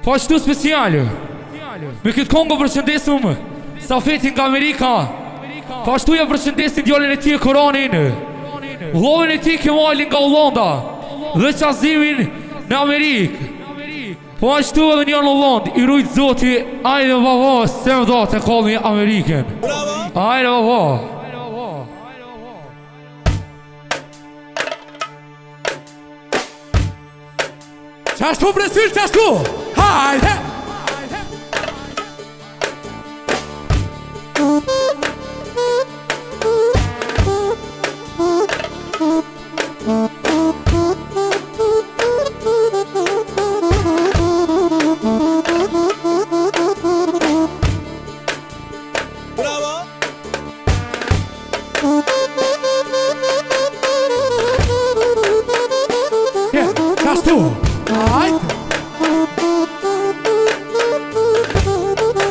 Po ashtu speciale. Me këtë Kongo përshëndesëm Safetin nga Amerika. Po ashtu ja përshëndesin djalin e tij Koranin, vllovin e tij Kemalin nga Hollanda dhe Qazimin në Amerikë. Po ashtu edhe një në Holland, i rujt zoti, ajde baba, se më da të kalmi Amerikën. Ajde baba. Qashtu presysh, qashtu! Hajde!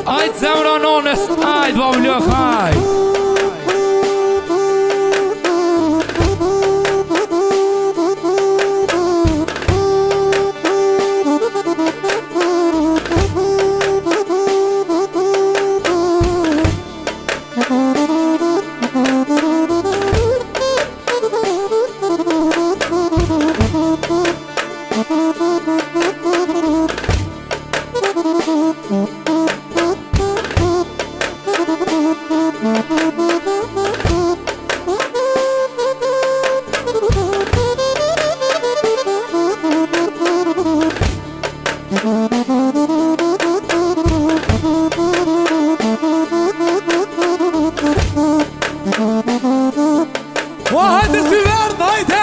Ajde zemra nonës, ajde bablëk, ajde. Hajde si verë, hajde!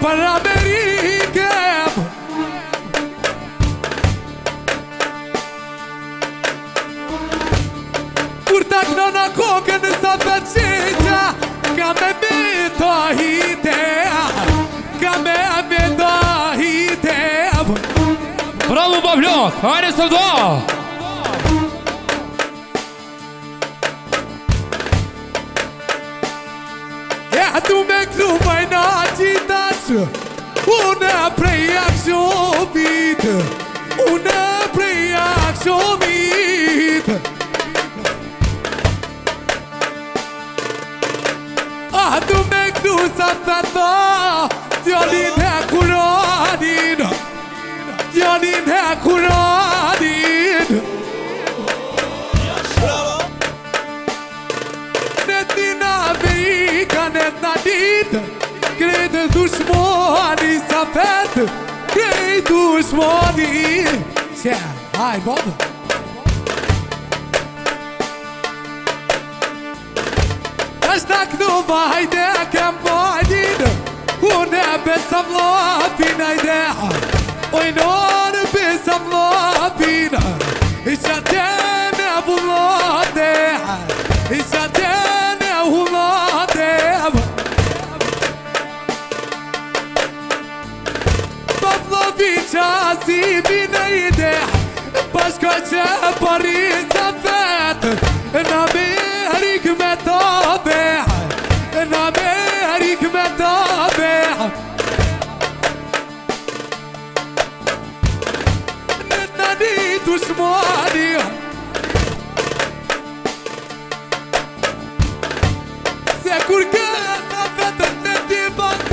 Para Amerika Kur ta knona kokën sa të qeqa Ka me to hite Ka me to hite Bravo bablëk, ajde së da. Ja du me këtu bajna qitas Unë prej akshomit Unë prej akshomit Du me këtu sa të tha Djalin e Kuranin Djalin e Kuranin Netina Amerika netna ditë Krejtë dushmoni sa fetë Krejtë dushmoni Qe, haj, babë Ashtë në kënu vajde kem bajdin Unë e besa vlapin ajde Ojnë besa vlapin Isha tene vullate Isha tene vullate Qasi në ide Bashka që Paris a vetë Në Amerikë me të behë Në Amerikë me të behë Në të një dushmoni Se kur kësa vetë në ti banket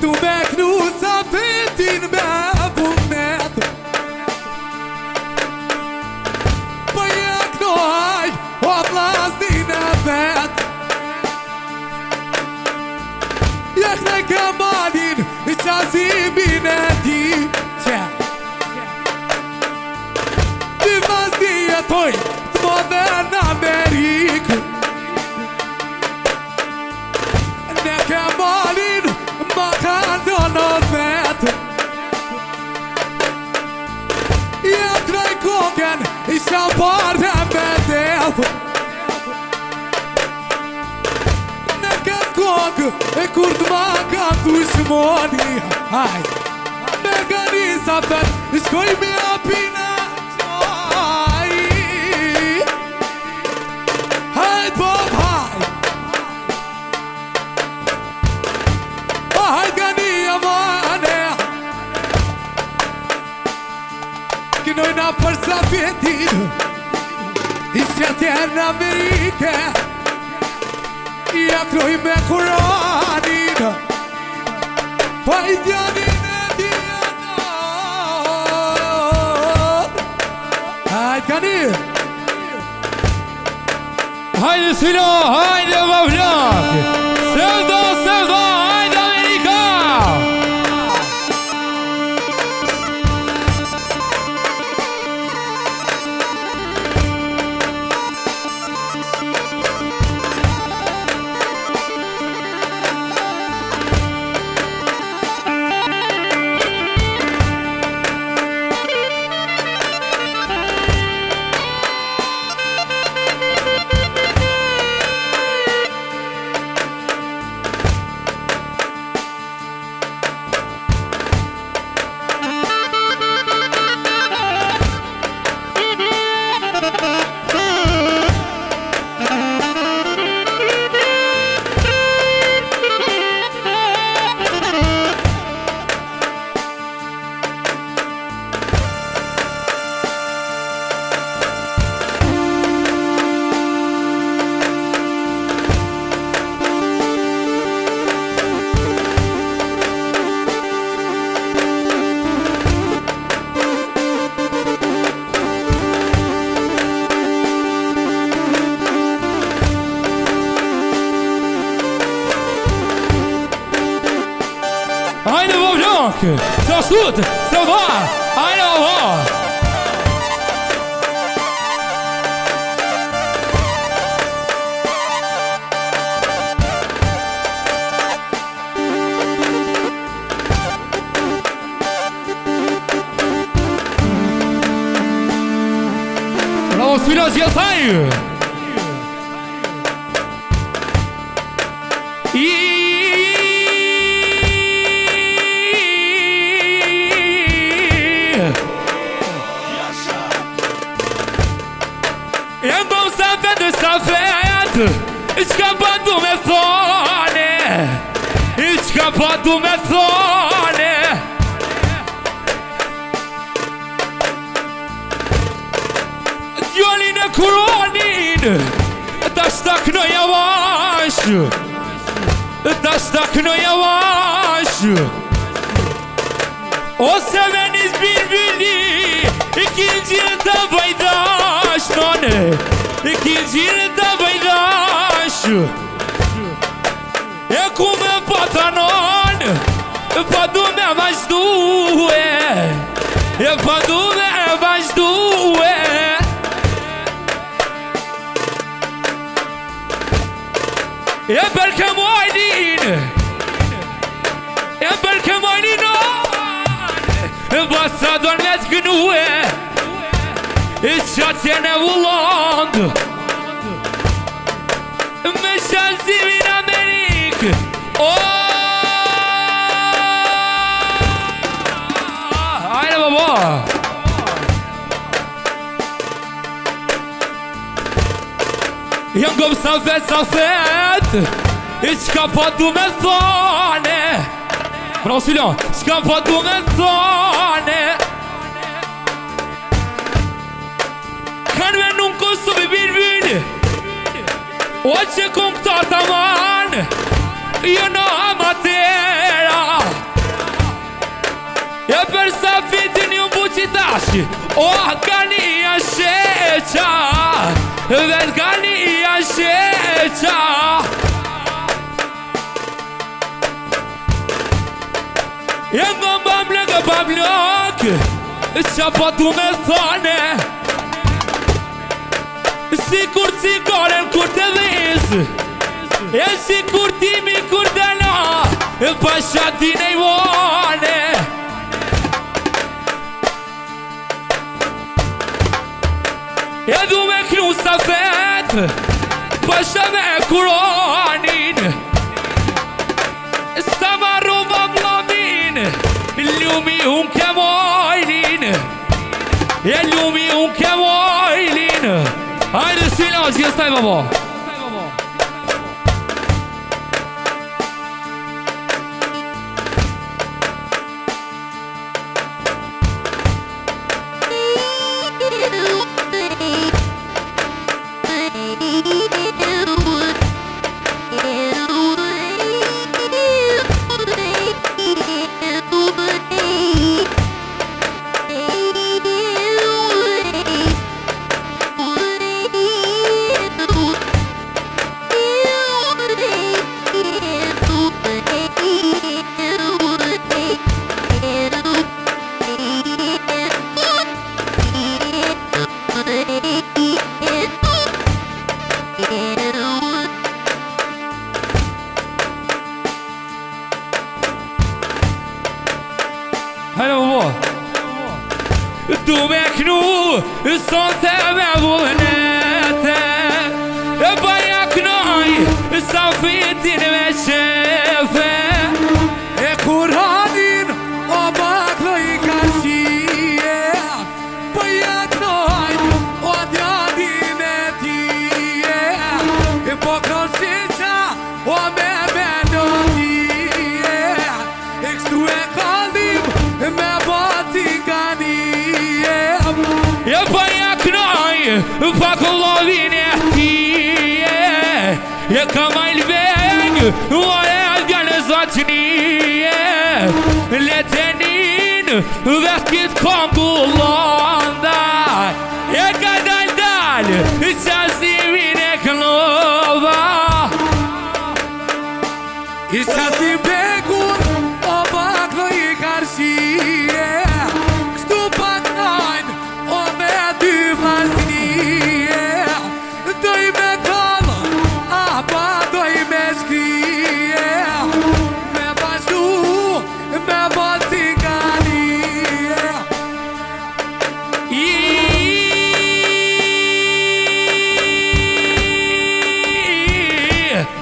Tu me knu sa fetin me vullnet Po ja knoj o vlasnin e vet Ja knoj kamalin i qazimin e ti Ty vazdi e thoj të më në Amerikë Ne kamalin ma ka ndonë vetë Ja kraj koken i shamparë me delë Ne ka kokë e kur të ma ka dushmoni Haj, me ganisa vet shkoj me apina qaj Hajt Bob, hajt Kënojna për sa fetin Ishtë tjerë në Amerike Ja kroj me Kuranin Pa i djanin e djanon Hajt kani Hajde Silo, hajde Vavlak Sevda, sevda, hajde Amerika Hajde Vavlak Qa shut, sevda, hajde Vavlak Bravo Silo Gjeltaj Jam bom sa vetë sa vetë Qka pa du me thone Qka pa du me thone Djallin e Kuranin Ta shta knoj avash Ta shta knoj avash Ose venis birbili I kin gjirë të bajdash None I kin gjirë të bajdash E ku me patanon Pa du me vazhdue E pa du me vazhdue E për këmojnin E për këmojnin Basa do në të gënue I qatë në vulland Me shansimin Amerik Hajde baba Jam gëm sa fet I qka pa du me thane Bravo Silian, qka pa du me thane Kanë me nuk Kosovë birbir O që kun këta të manë Jo në amatera E përsa fitin ju buqitashi O gania sheqa Vet gania sheqa E nga bablok Qa pa du me thane Si kur cigaren kur të dhiz E si kur timi kur të la Pa shatin e i vane E du me knu sa fet Pa shave Kuranin Sta marru vablamin Lumi unë ke mojlin E lumi unë ke mojlin Hajde silaz, jestaj babo Du me knu Sonte me vullnete Baja knoj Sa fitin me qefe E Kuranin O baklo i kashie Baja knoj O djadin e tije E po kroshiqa O me melodije E kështu e kallim Me bati gani E baja knoj Pa kollovin e tije E kamajl veng O e aldjan e zatnije Letenin Veskit kongullanda E ka dal Qasimin e klova I qasi begur O baklo i karshie Kështu pak najnë O me dy vazhnije Doj me kallë Apa doj me shkrije Me vazhdu Me bati ganije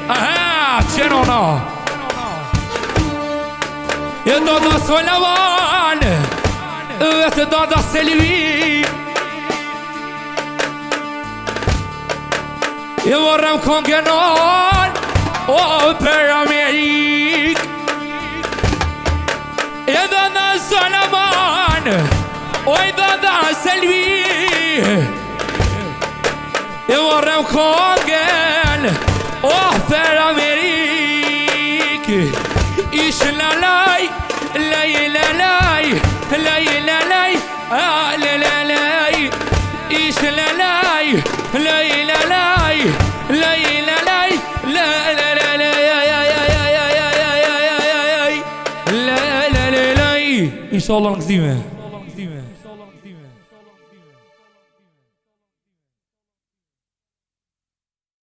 Aha, qeno na E do da Solavan Vete do da Selvi E vorrem kongenon O për Amerik E do da Solavan O i do da Selvi E vorrem kongen O për Amerik Ish la laj Laj la laj Laj la laj La la laj Ish la laj Laj la laj Laj la laj La la la laj La la la laj Inshallah në gëzime